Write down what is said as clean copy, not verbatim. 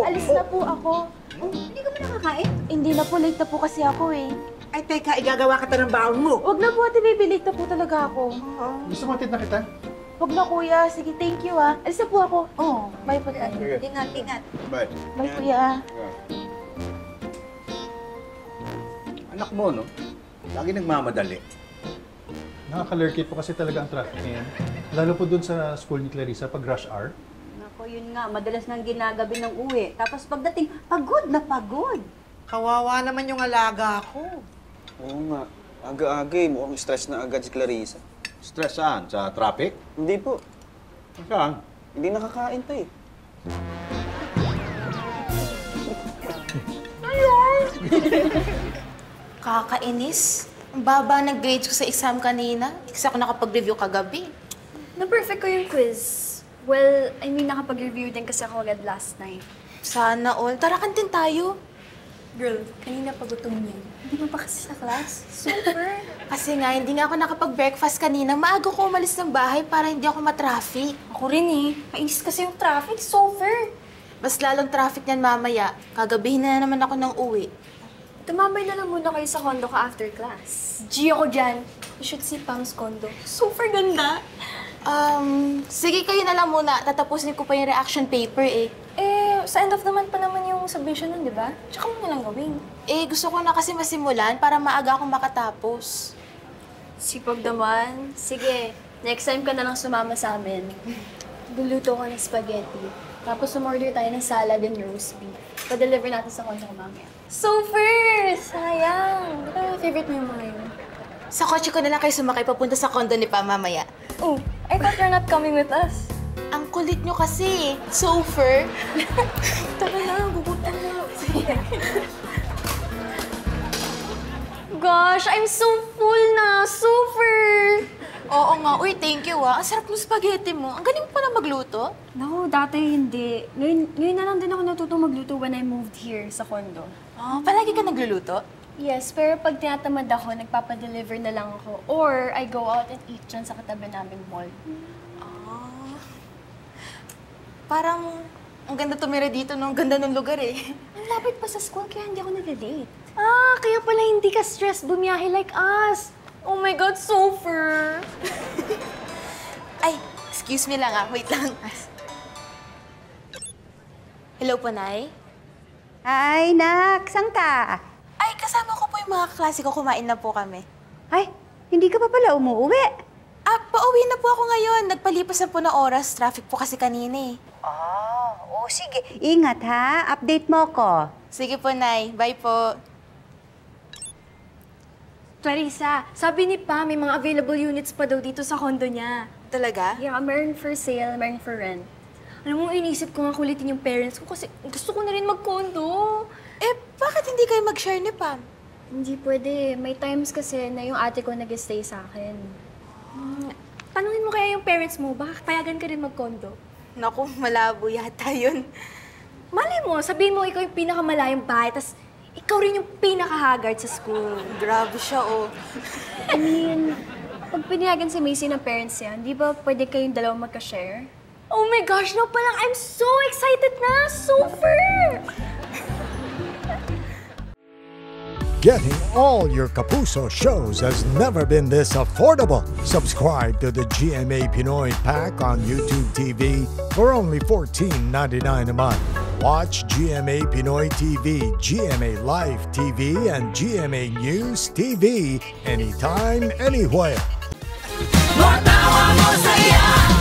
Aalis na po ako. Oh, hindi ka ba nakakain? Hindi na po, late na po kasi ako eh. Ay, teka, igagawa ka ng baon mo. Huwag na po, Ate Baby, late na po talaga ako. Gusto mo atid na kita? Huwag na, Kuya. Sige, thank you ah. Alis na po ako. Oh. Bye po, Ate. Sige. Ingat, ingat. Bye. Bye, Kuya. Anak mo, no? Lagi nagmamadali. Nakaka-lurkit po kasi talaga ang traffic ngayon. Lalo po dun sa school ni Clarissa pag rush hour. Nako, yun nga, madalas nang ginagabi ng uwi. Tapos pagdating, pagod na pagod. Kawawa naman yung alaga ko. Oo nga. Aga-aga eh. Mukhang stress na agad si Clarissa. Stress saan? Sa traffic? Hindi po. Saan? Hindi nakakain to eh. Kakainis. Ang baba ng grades ko sa exam kanina. Kasi ako nakapag-review kagabi. Na-perfect ko yung quiz. Well, I mean, nakapag-review din kasi ako agad last night. Sana all. Tara, kantin tayo. Girl, kanina pa gutom yan. Hindi mo pa kasi sa class? Super! Kasi nga, hindi nga ako nakapag-breakfast kanina. Maaga ko umalis ng bahay para hindi ako matraffic. Ako rin eh. Mainis kasi yung traffic. Super! Mas lalong traffic niyan mamaya. Kagabihin na naman ako ng uwi. Tumambay na lang muna kayo sa condo ka after class. G ako dyan. You should see Pam's condo. Super ganda! Sige kayo na lang muna. Tatapusin ko pa yung reaction paper eh. Sa end of the month pa naman yung submission nun, di ba? Tsaka mo na lang gawin. Gusto ko na kasi masimulan para maaga akong makatapos. Sipag naman. Sige, next time ka na lang sumama sa amin. Luluto ko ng spaghetti. Tapos umorder tayo ng salad and roast beef. Pa-deliver natin sa condo ko mamaya. Super! Sayang! Ano favorite mo yung mga yun? Sa kotse ko na lang kayo sumakay papunta sa condo ni Pa mamaya. Oh, I thought you're not coming with us. Ang kulit nyo kasi. Sofer. Tara na, gugutan na. Gosh, I'm so full na. Super! Oo nga. Uy, thank you ah. Ang sarap ng spaghetti mo. Ang galing mo pa na magluto. No, dati hindi. Ngayon na lang din ako natutong magluto when I moved here sa condo. Palagi ka nagluluto? Yes, pero pag tinatamad ako, nagpapadeliver na lang ako. Or I go out and eat dyan sa katabi naming mall. Parang ang ganda tumira dito, no? Ang ganda ng lugar eh. Ang lapit pa sa school, kaya hindi ako nag-late. Kaya pala hindi ka stressed bumiyahe like us. Oh my God, Sofer! Ay, excuse me lang ah. Wait lang. Hello po, Nay? Ay, nak, saan ka? Ay, kasama ko po yung mga klase ko. Kumain na po kami. Ay, hindi ka pa pala umuwi. Pauwi na po ako ngayon. Nagpalipas na po na oras. Traffic po kasi kanina eh. Sige. Ingat ha, update mo ko. Sige po, Nay. Bye po. Clarissa, sabi ni Pa, may mga available units pa daw dito sa condo niya. Talaga? Yeah, meron for sale, meron for rent. Alam mo, inisip ko nga kulitin yung parents ko kasi gusto ko na rin mag-condo. Bakit hindi kayo mag-share ni Pam? Hindi pwede. May times kasi na yung ate ko nag-stay sa akin. Tanungin mo kaya yung parents mo, baka payagan ka rin mag-condo? Naku, malabo yata yun. Malay mo, sabihin mo ikaw yung pinakamalayang bahay, tas ikaw rin yung pinaka-haggard sa school. Grabe siya, oh. I mean, pag pinayagan si Macy ng parents yan, di ba pwede kayong dalawang magka-share? Oh my gosh, no palang, I'm so excited na! Super! Getting all your Kapuso shows has never been this affordable. Subscribe to the GMA Pinoy Pack on YouTube TV for only $14.99 a month. Watch GMA Pinoy TV, GMA Live TV, and GMA News TV anytime, anywhere. Matawa mo saya!